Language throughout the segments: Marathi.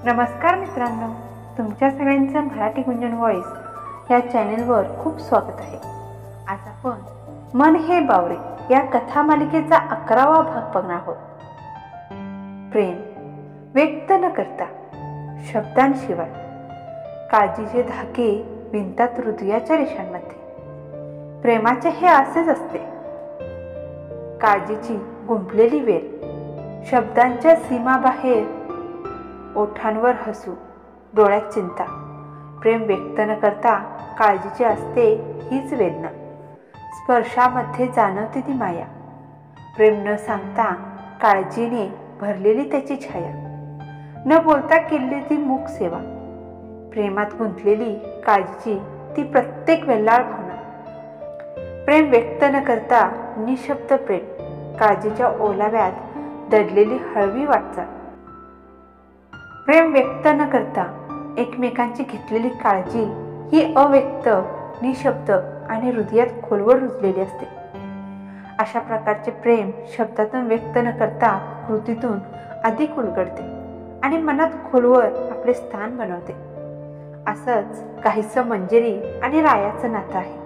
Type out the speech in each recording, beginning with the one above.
नमस्कार मित्रांनो, तुमच्या सगळ्यांचं मराठी गुंजन व्हॉइस या चॅनेलवर खूप स्वागत आहे. आज आपण मन हे बावरे या कथा मालिकेचा 11वा भाग बघणार आहोत. प्रेम व्यक्त न करता शब्दांशिवाय काळजीचे धागे विणतात हृदयाच्या रेषांमध्ये. प्रेमाचे हे असेच असते, काळजीची गुंफलेली वेल, शब्दांच्या सीमाबाहेर, ओठांवर हसू, डोळ्यात चिंता. प्रेम व्यक्त न करता काळजीची असते हीच वेदना. स्पर्शामध्ये जाणवते ती माया. प्रेम न सांगता काळजीने भरलेली त्याची छाया. न बोलता केलेली ती मूक सेवा. प्रेमात गुंतलेली काळजीची ती प्रत्येक वेल्हाळ भावना. प्रेम व्यक्त न करता निशब्द प्रेम, काळजीच्या ओलाव्यात दडलेली हळवी वाटचाल. प्रेम व्यक्त न करता एकमेकांची घेतलेली काळजी ही अव्यक्त, निशब्द आणि हृदयात खोलवर रुजलेली असते. अशा प्रकारचे प्रेम शब्दातून व्यक्त न करता कृतीतून अधिक उलगडते आणि मनात खोलवर आपले स्थान बनवते. असंच काहीसं मंजिरी आणि रायाचं नातं आहे,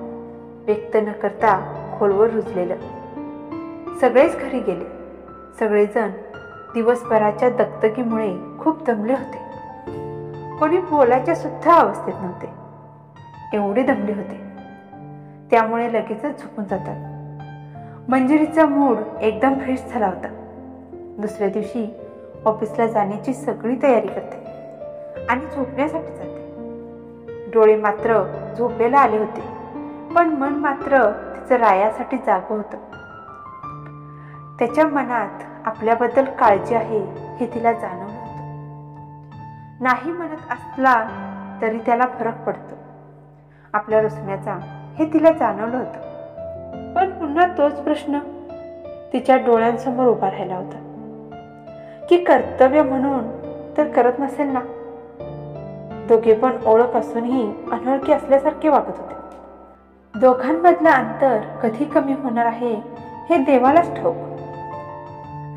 व्यक्त न करता खोलवर रुजलेलं. सगळेच घरी गेले. सगळेजण दिवसभराच्या दगदगीमुळे खूप दमले होते. कोणी बोलायच्या सुद्धा अवस्थेत नव्हते, एवढे दमले होते. त्यामुळे लगेचच झोपून जातात. मंजिरीचा मूड एकदम फ्रेश झाला होता. दुसऱ्या दिवशी ऑफिसला जाण्याची सगळी तयारी करते आणि झोपण्यासाठी जाते. डोळे मात्र झोपेला आले होते, पण मन मात्र तिचं रायासाठी जागं होतं. त्याच्या मनात आपल्याबद्दल काळजी आहे हे तिला जाणवलं होतं. नाही म्हणत असला तरी त्याला फरक पडतो आपल्या रुसण्याचा हे तिला जाणवलं होतं. पण पुन्हा तोच प्रश्न तिच्या डोळ्यांसमोर उभा राहिला होता की कर्तव्य म्हणून तर करत नसेल ना. दोघे पण ओळख असूनही अनोळखी असल्यासारखे वागत होते. दोघांमधलं अंतर कधी कमी होणार आहे हे देवालाच ठाऊक.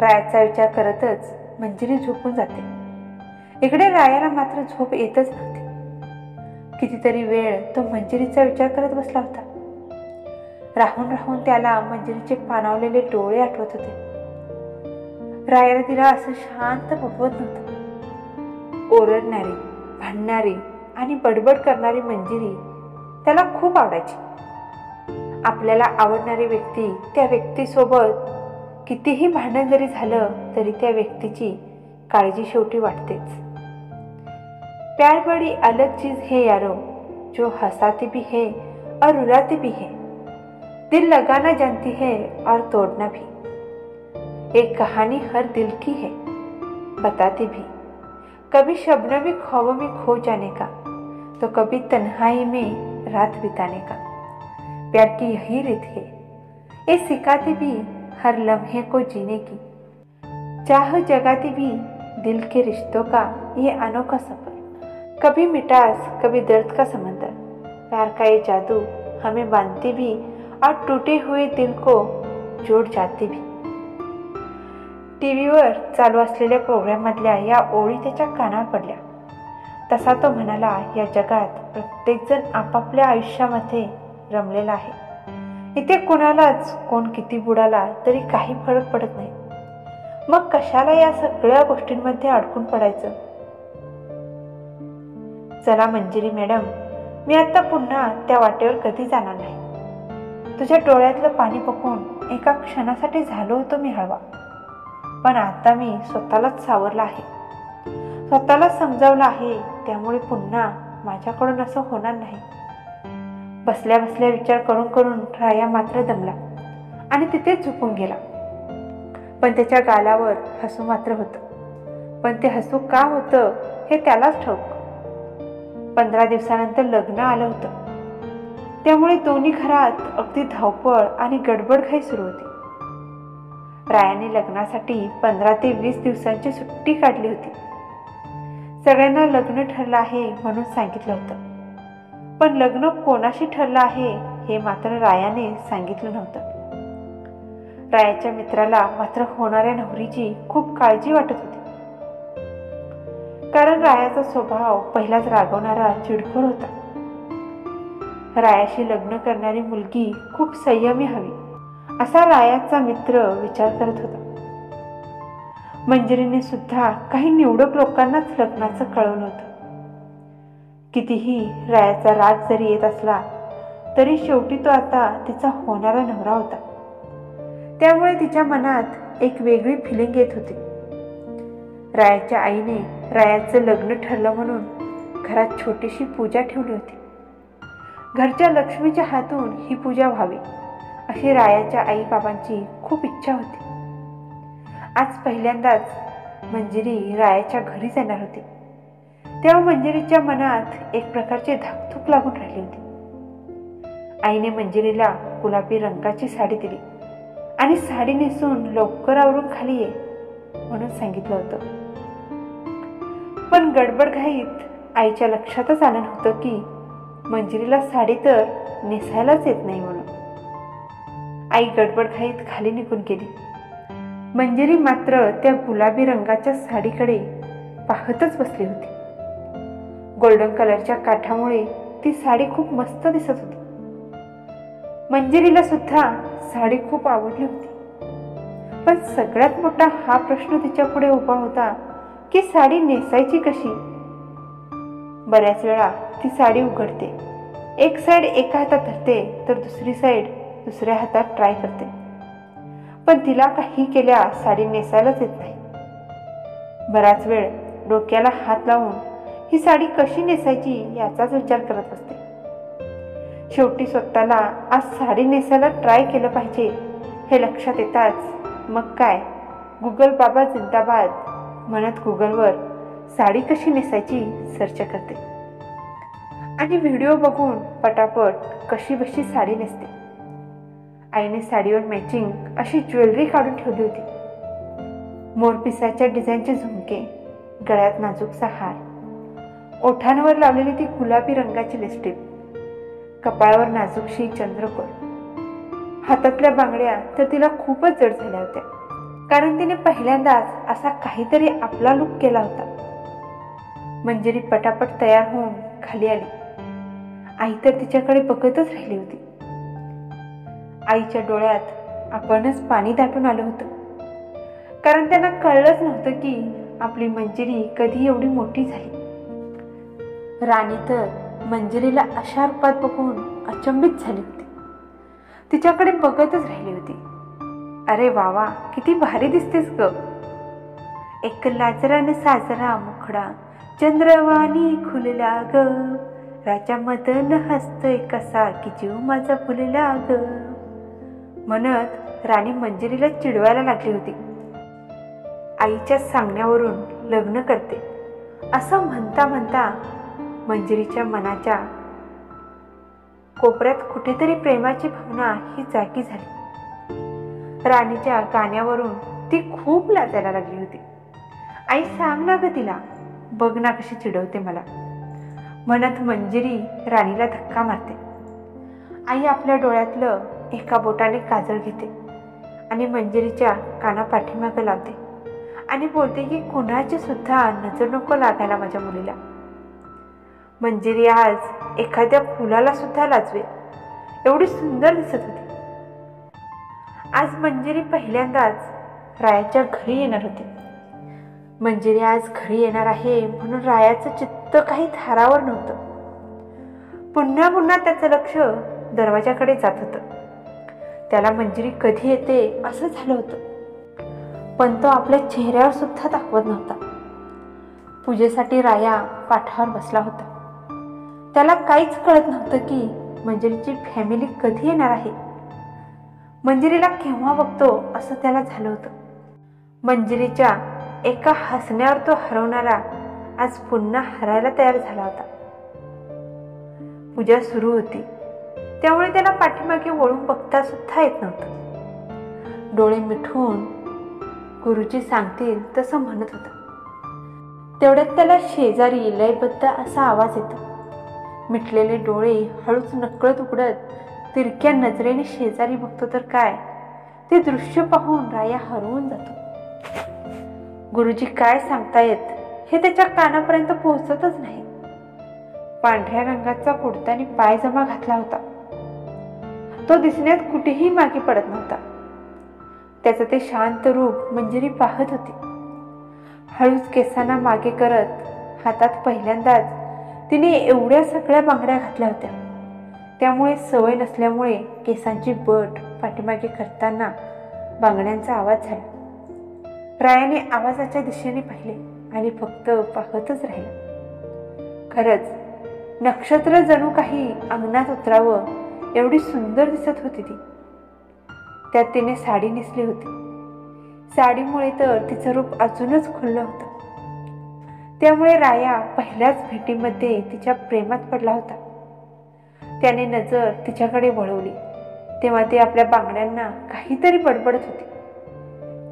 रायाचा विचार करतच मंजिरी झोपून जाते. इकडे रायाला मात्र झोप येतच नव्हती. कितीतरी वेळ तो मंजिरीचा विचार करत बसला होता. राहून राहून त्याला मंजिरीचे पाणावलेले डोळे आठवत होते. रायाला तिला असं शांत बघवत नव्हतं. ओरडणारी, भांडणारी आणि बडबड करणारी मंजिरी त्याला खूप आवडायची. आपल्याला आवडणारी व्यक्ती त्या व्यक्तीसोबत कितीही भांडण जरी झालं तरी त्या व्यक्तीची काळजी शेवटी वाटतेच. प्यार बड़ी अलग चीज है यारो, जो हंसाती भी है और रुलाती भी है, दिल लगाना जानती है और तोड़ना भी. एक कहानी हर दिल की है, बताती भी, कभी शबनमी ख्वाबों में खो जाने का, तो कभी तन्हाई में रात बिताने का. प्यार की यही रीत है, ये सिखाती भी हर लम्हे को जीने की, चाह जगाती भी दिल के रिश्तों का ये अनोखा सफर. कभी मिठास, कभी दर्द का समंदर, प्यार का ये जादू हमें बांधती भी और टूटे हुए दिल को जोड़ जाती भी. टीव्हीवर चालू असलेल्या प्रोग्राम मधल्या या ओळी त्याच्या कानावर पडल्या. तसा तो म्हणाला, या जगात प्रत्येकजण आपापल्या आयुष्यामध्ये रमलेला आहे. इथे कोणालाच कोण किती बुडाला तरी काही फरक पडत नाही. मग कशाला या सगळ्या गोष्टींमध्ये अडकून पडायचं. चला मंजिरी मॅडम, मी आता पुन्हा त्या वाटेवर कधी जाणार नाही. तुझ्या डोळ्यातलं पाणी बघून एका क्षणासाठी झालो होतो मी हळवा, पण आता मी स्वतःलाच सावरला आहे, स्वतःला समजावलं आहे. त्यामुळे पुन्हा माझ्याकडून असं होणार नाही. बसल्या बसल्या विचार करून करून राया मात्र दमला आणि तिथेच झोपून गेला. पण त्याच्या गालावर हसू मात्र होतं. पण ते हसू का होतं हे त्यालाच ठाऊक. 15 दिवसानंतर लग्न आलं होतं. त्यामुळे दोन्ही घरात अगदी धावपळ आणि गडबडघाई सुरू होती. रायाने लग्नासाठी 15 ते 20 दिवसांची सुट्टी काढली होती. सगळ्यांना लग्न ठरलं आहे म्हणून सांगितलं होतं, पण लग्न कोणाशी ठरलं आहे हे मात्र रायाने सांगितलं नव्हतं. रायाच्या मित्राला मात्र होणाऱ्या नवरीची खूप काळजी वाटत होती. कारण रायाचा स्वभाव पहिलाच रागवणारा, चिडखोर होता. रायाशी लग्न करणारी मुलगी खूप संयमी हवी, असा रायाचा मित्र विचार करत होता. मंजिरीने सुद्धा काही निवडक लोकांनाच लग्नाचं कळवलं होतं. कितीही रायाचा राग जरी येत असला तरी शेवटी तो आता तिचा होणारा नवरा होता. त्यामुळे तिच्या मनात एक वेगळी फिलिंग येत होती. रायाच्या आईने रायाचं लग्न ठरलं म्हणून घरात छोटीशी पूजा ठेवली होती. घरच्या लक्ष्मीच्या हातून ही पूजा व्हावी अशी रायाच्या आई बाबांची खूप इच्छा होती. आज पहिल्यांदाच मंजिरी रायाच्या घरी जाणार होती. तेव्हा मंजिरीच्या मनात एक प्रकारची धाकधूक लागून राहिली होती. आईने मंजिरीला गुलाबी रंगाची साडी दिली आणि साडी नेसून लवकर आवरून खाली ये म्हणून सांगितलं होतं. पण गडबड घाईत आईच्या लक्षातच आलं नव्हतं की मंजिरीला साडी तर नेसायलाच येत नाही म्हणून. आई गडबड घाईत खाली निघून गेली. मंजिरी मात्र त्या गुलाबी रंगाच्या साडीकडे पाहतच बसली होती. गोल्डन कलरच्या काठामुळे ती साडी खूप मस्त दिसत होती. मंजिरीला सुद्धा साडी खूप आवडली होती. पण सगळ्यात मोठा हा प्रश्न तिच्या पुढे उभा होता की साडी नेसायची कशी. बऱ्याच वेळा ती साडी उघडते, एक साईड एका हातात धरते तर दुसरी साईड दुसऱ्या हातात ट्राय करते, पण तिला काही केल्या साडी नेसायलाच येत नाही. बराच वेळ डोक्याला हात लावून ही साडी कशी नेसायची याचाच विचार करत असते. शेवटी स्वतःला आज साडी नेसायला ट्राय केलं पाहिजे हे लक्षात येताच मग काय, गुगल बाबा जिंदाबाद म्हणत गुगलवर साडी कशी नेसायची सर्च करते आणि व्हिडिओ बघून पटापट कशी बशी साडी नेसते. आईने साडीवर मॅचिंग अशी ज्वेलरी काढून ठेवली होती. मोरपिसाच्या डिझाईनचे झुमके, गळ्यात नाजूकसा हार, ओठांवर लावलेली ती गुलाबी रंगाची लिपस्टिक, कपाळावर नाजूकशी चंद्रकोर, हातातल्या बांगड्या तर तिला खूपच जड झाल्या होत्या. कारण तिने पहिल्यांदाच असा काहीतरी आपला लुक केला होता. मंजिरी पटापट तयार होऊन खाली आली. आई तर तिच्याकडे बघतच राहिली होती. आईच्या डोळ्यात आपणच पाणी दाटून आलं होतं. कारण त्यांना कळलंच नव्हतं की आपली मंजिरी कधी एवढी मोठी झाली. राणी तर मंजिरीला अशा रूपात बघून अचंबित झाली होती. तिच्याकडे बघतच राहिली होती. अरे वावा, किती भारी दिसतेस ग. एक लाजरान साजरा मुखडा चंद्रवाणी खुलला ग, राजा मदन हसतोय कसा की जीव माझा फुलला ग म्हणत राणी मंजिरीला चिडवायला लागली होती. आईच्या सांगण्यावरून लग्न करते असं म्हणता म्हणता मंजिरीच्या मनाच्या कोपऱ्यात कुठेतरी प्रेमाची भावना ही जागी झाली. राणीच्या गाण्यावरून ती खूप लाजायला लागली होती. आई सांग ना ग तिला, बघ ना कशी चिडवते मला म्हणत मंजिरी राणीला धक्का मारते. आई आपल्या डोळ्यातलं एका बोटाने काजळ घेते आणि मंजिरीच्या काना पाठीमागं लावते आणि बोलते की कुणाची सुद्धा नजर नको लागायला माझ्या मुलीला. मंजिरी आज एखाद्या फुलाला सुद्धा लाजवे एवढी सुंदर दिसत होती. आज मंजिरी पहिल्यांदाच रायाच्या घरी येणार होती. मंजिरी आज घरी येणार आहे म्हणून रायाचं चित्त काही थारावर नव्हतं. पुन्हा पुन्हा त्याचं लक्ष दरवाजाकडे जात होतं. त्याला मंजिरी कधी येते असं झालं होतं, पण तो आपल्या चेहऱ्यावर सुद्धा दाखवत नव्हता. पूजेसाठी राया पाठावर बसला होता. त्याला काहीच कळत नव्हतं की मंजिरीची फॅमिली कधी येणार आहे. मंजिरीला केव्हा बघतो असं त्याला झालं होतं. मंजिरीच्या एका हसण्यावर तो हरवणारा आज पुन्हा हरायला तयार झाला होता. पूजा सुरू होती त्यामुळे त्याला पाठीमागे वळून बघता सुद्धा येत नव्हतं. डोळे मिटून गुरुजी सांगतील तसं म्हणत होता. तेवढ्यात त्याला शेजारी लयबद्ध असा आवाज येतो. मिटलेले डोळे हळूच नकळत उघडत तिरक्या नजरेने शेजारी बघतो तर काय, ते दृश्य पाहून राया हरवून जातो. गुरुजी काय सांगतायत हे त्याच्या कानापर्यंत पोहोचतच नाही. पांढऱ्या रंगाचा कुर्तानी पायजमा घातला होता. तो दिसण्यात कुठेही मागे पडत नव्हता. त्याचं ते शांत रूप मंजिरी पाहत होती. हळूच केसांना मागे करत हातात पहिल्यांदाच तिने एवढ्या सगळ्या बांगड्या घातल्या होत्या. त्यामुळे सवय नसल्यामुळे केसांची बट पाठीमागे करताना बांगड्यांचा आवाज झाला. रायाने आवाजाच्या दिशेने पाहिले आणि फक्त पाहतच राहिला. खरंच नक्षत्र जणू काही अंगणात उतरावं एवढी सुंदर दिसत होती ती. त्यात तिने साडी नेसली होती. साडीमुळे तर तिचं रूप अजूनच खुललं होतं. त्यामुळे राया पहिल्याच भेटीमध्ये तिच्या प्रेमात पडला होता. त्याने नजर तिच्याकडे वळवली तेव्हा ती आपल्या बांगड्यांना काहीतरी बडबडत होती.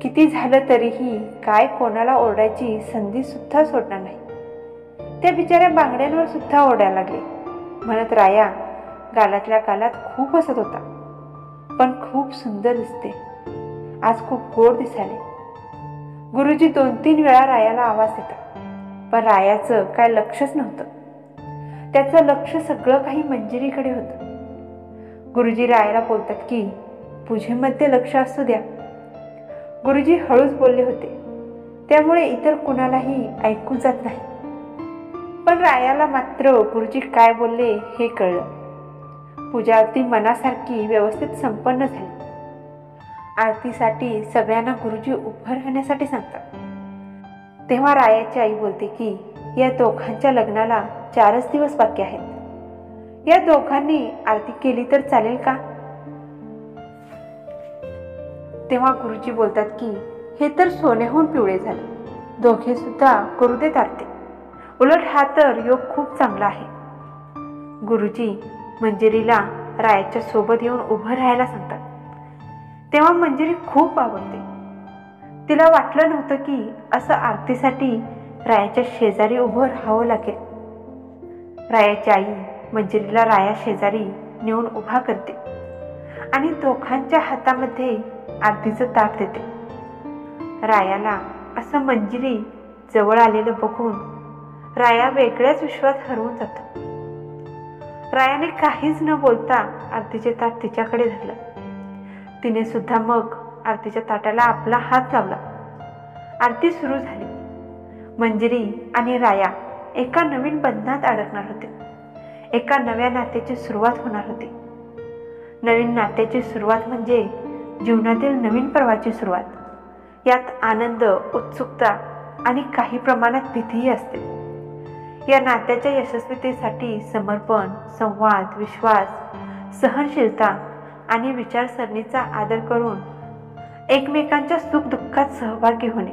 किती झालं तरीही काय कोणाला ओरडायची संधी सुद्धा सोडणार नाही. त्या बिचाऱ्या बांगड्यांवर सुद्धा ओरडायला लागले म्हणत राया गालातल्या गालात खूप हसत होता. पण खूप सुंदर दिसते, आज खूप गोड दिसाले. गुरुजी 2-3 वेळा रायाला आवाज देतात, पण रायाचं काय लक्षच नव्हतं. त्याचं लक्ष सगळं काही मंजिरीकडे होतं. गुरुजी रायाला बोलतात की पूजेमध्ये लक्ष असू द्या. गुरुजी हळूच बोलले होते, त्यामुळे इतर कुणालाही ऐकू जात नाही. पण रायाला मात्र गुरुजी काय बोलले हे कळलं. पूजा अगदी मनासारखी व्यवस्थित संपन्न झाली. आरतीसाठी सगळ्यांना गुरुजी उभं राहण्यासाठी सांगतात. तेव्हा रायाची आई बोलते की या दोघांच्या लग्नाला 4च दिवस बाकी आहेत. या दोघांनी आरती केली तर चालेल का? तेव्हा गुरुजी बोलतात की हे तर सोन्याहून पिवळे झाले. दोघे सुद्धा करू देत आरती. उलट हा तर योग खूप चांगला आहे. गुरुजी मंजिरीला रायाच्या सोबत येऊन उभं राहायला सांगतात. तेव्हा मंजिरी खूप आवडते. तिला वाटलं नव्हतं की असं आरतीसाठी रायाच्या शेजारी उभं राहावं लागेल. रायाची आई मंजिरीला राया शेजारी नेऊन उभा करते आणि दोघांच्या हातामध्ये आरतीचं ताट देते. रायाला असं मंजिरी जवळ आलेलं बघून राया वेगळ्याच विश्वात हरवून जातो. रायाने काहीच न बोलता आरतीचे ताट तिच्याकडे धरलं. तिने सुद्धा मग आरतीच्या ताटाला आपला हात लावला. आरती सुरू झाली. मंजिरी आणि राया एका नवीन बंधनात अडकणार होते. एका नव्या नात्याची सुरुवात होणार होती. नवीन नात्याची सुरुवात म्हणजे जीवनातील नवीन पर्वाची सुरुवात. यात आनंद, उत्सुकता आणि काही प्रमाणात भीतीही असते. या नात्याच्या यशस्वीतेसाठी समर्पण, संवाद, विश्वास, सहनशीलता आणि विचारसरणीचा आदर करून एकमेकांच्या सुखदुःखात सहभागी होणे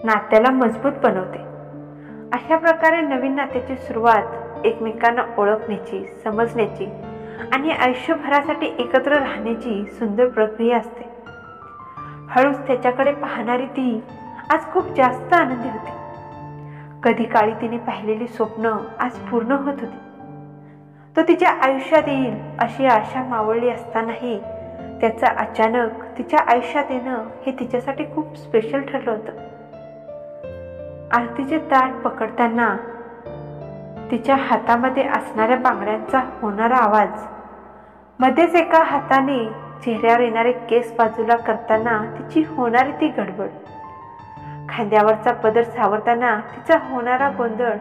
नात्याला मजबूत बनवते. अशा प्रकारे नवीन नात्याची सुरुवात एकमेकांना ओळखण्याची, समजण्याची आणि आयुष्यभरासाठी एकत्र राहण्याची सुंदर प्रक्रिया असते. हळूच त्याच्याकडे पाहणारी ती आज खूप जास्त आनंदी होती. कधी काळी तिने पाहिलेली स्वप्न आज पूर्ण होत होती. तो तिच्या आयुष्यात येईल अशी आशा मावळली असतानाही त्याचं अचानक तिच्या आयुष्यात येणं हे तिच्यासाठी खूप स्पेशल ठरलं होतं. आरतीचे ताट पकडताना तिच्या हातामध्ये असणाऱ्या बांगड्यांचा होणारा आवाज, मध्येच एका हाताने चेहऱ्यावर येणारे केस बाजूला करताना तिची होणारी ती गडबड, खांद्यावरचा पदर सावरताना तिचा होणारा गोंधळ,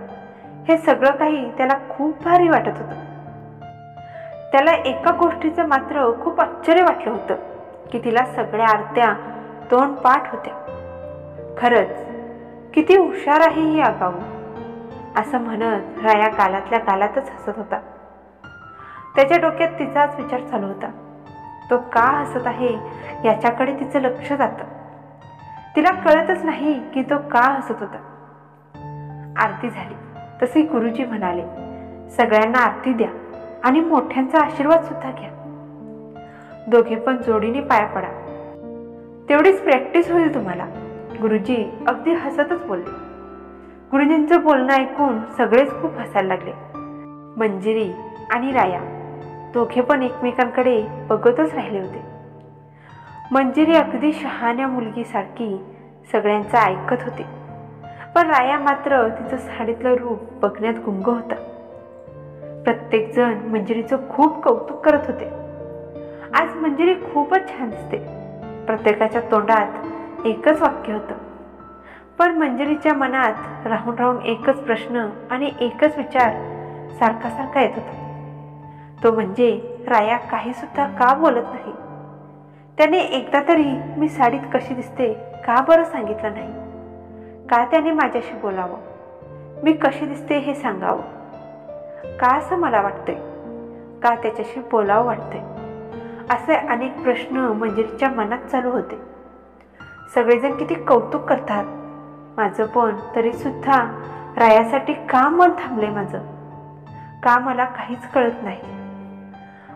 हे सगळं काही त्याला खूप भारी वाटत होतं. त्याला एका गोष्टीचं मात्र खूप आश्चर्य वाटलं होतं की तिला सगळ्या आरत्या तोंडपाठ होत्या. खरंच किती हुशार आहे ही आगाऊ, असं म्हणत राया गालातल्या गालातच हसत होता. त्याच्या डोक्यात तिचाच विचार चालू होता. तो का हसत आहे याच्याकडे तिचं लक्ष जातं. तिला कळतच नाही की तो का हसत होता. आरती झाली तसे गुरुजी म्हणाले, सगळ्यांना आरती द्या आणि मोठ्यांचा आशीर्वाद सुद्धा घ्या. दोघे पण जोडीने पाया पडा, तेवढीच प्रॅक्टिस होईल तुम्हाला. गुरुजी अगदी हसतच बोलले. गुरुजींचं बोलणं ऐकून सगळेच खूप हसायला लागले. मंजिरी आणि राया दोघे पण एकमेकांकडे बघतच राहिले होते. मंजिरी अगदी शहाण्या मुलगीसारखी सगळ्यांचं ऐकत होती पण राया मात्र तिचं साडीतलं रूप बघण्यात गुंग होता. प्रत्येक जण मंजिरीचं खूप कौतुक करत होते. आज मंजिरी खूपच छान दिसते. प्रत्येकाच्या तोंडात एकच वाक्य होतं. पण मंजिरीच्या मनात राहून राहून एकच प्रश्न आणि एकच विचार सारखा सारखा येत होता. तो म्हणजे राया काही सुद्धा का बोलत नाही. त्याने एकदा तरी मी साडीत कशी दिसते का बरं सांगितलं नाही. का त्याने माझ्याशी बोलावं, मी कशी दिसते हे सांगावं. का असं मला वाटतंय, का त्याच्याशी बोलावं वाटतंय. असे अनेक प्रश्न मंजिरीच्या मनात चालू होते. सगळेजण किती कौतुक करतात माझं, पण तरी सुद्धा रायासाठी का मन थांबले माझं, का मला काहीच कळत नाही.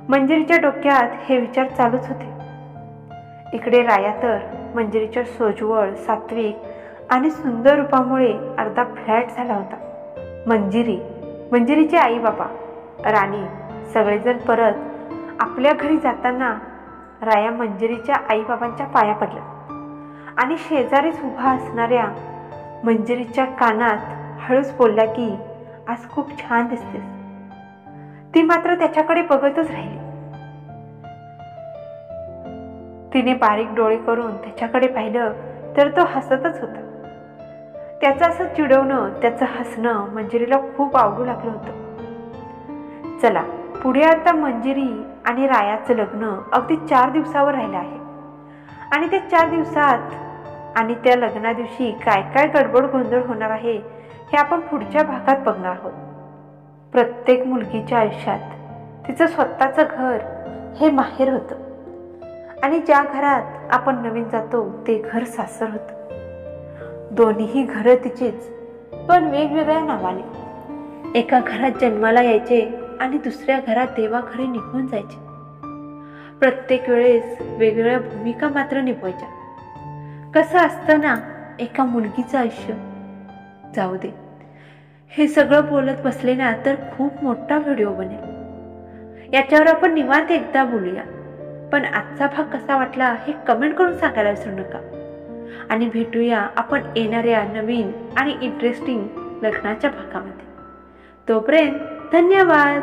मंजिरीच्या डोक्यात हे विचार चालूच होते. इकडे राया तर मंजिरीच्या सोज्वळ, सात्विक आणि सुंदर रूपामुळे अर्धा फ्लॅट झाला होता. मंजिरीचे आई बाबा, राणी सगळेजण परत आपल्या घरी जाताना राया मंजिरीच्या आईबाबांच्या पाया पडला आणि शेजारीच उभा असणाऱ्या मंजिरीच्या कानात हळूच बोलला की आज खूप छान दिसतेस. ती मात्र त्याच्याकडे बघतच राहिली. तिने बारीक डोळे करून त्याच्याकडे पाहिलं तर तो हसतच होता. त्याचं असं चिडवणं, त्याचं हसणं मंजिरीला खूप आवडू लागलं होतं. चला पुढे आता मंजिरी आणि रायाचं लग्न अगदी 4 दिवसावर राहिलं आहे. आणि ते 4 दिवसात आणि त्या लग्ना दिवशी काय काय गडबड गोंधळ होणार आहे हे आपण पुढच्या भागात बघणार आहोत. प्रत्येक मुलगीच्या आयुष्यात तिचं स्वतःचं घर हे माहेर होतं आणि ज्या घरात आपण नवीन जातो ते घर सासर होतं. दोन्हीही घरं तिचीच, पण वेगवेगळ्या नावाने. एका घरात जन्माला यायचे आणि दुसऱ्या घरात देवाघरी निघून जायचे. प्रत्येक वेळेस वेगवेगळ्या भूमिका मात्र निभवायच्या. कसं असतं ना एका मुलगीचं आयुष्य. जाऊ दे, हे सगळं बोलत बसले ना तर खूप मोठा व्हिडिओ बनेल. याच्यावर आपण निवांत एकदा बोलूया. पण आजचा भाग कसा वाटला हे कमेंट करून सांगायला विसरू नका. आणि भेटूया आपण येणाऱ्या नवीन आणि इंटरेस्टिंग लग्नाच्या भागामध्ये. तोपर्यंत धन्यवाद.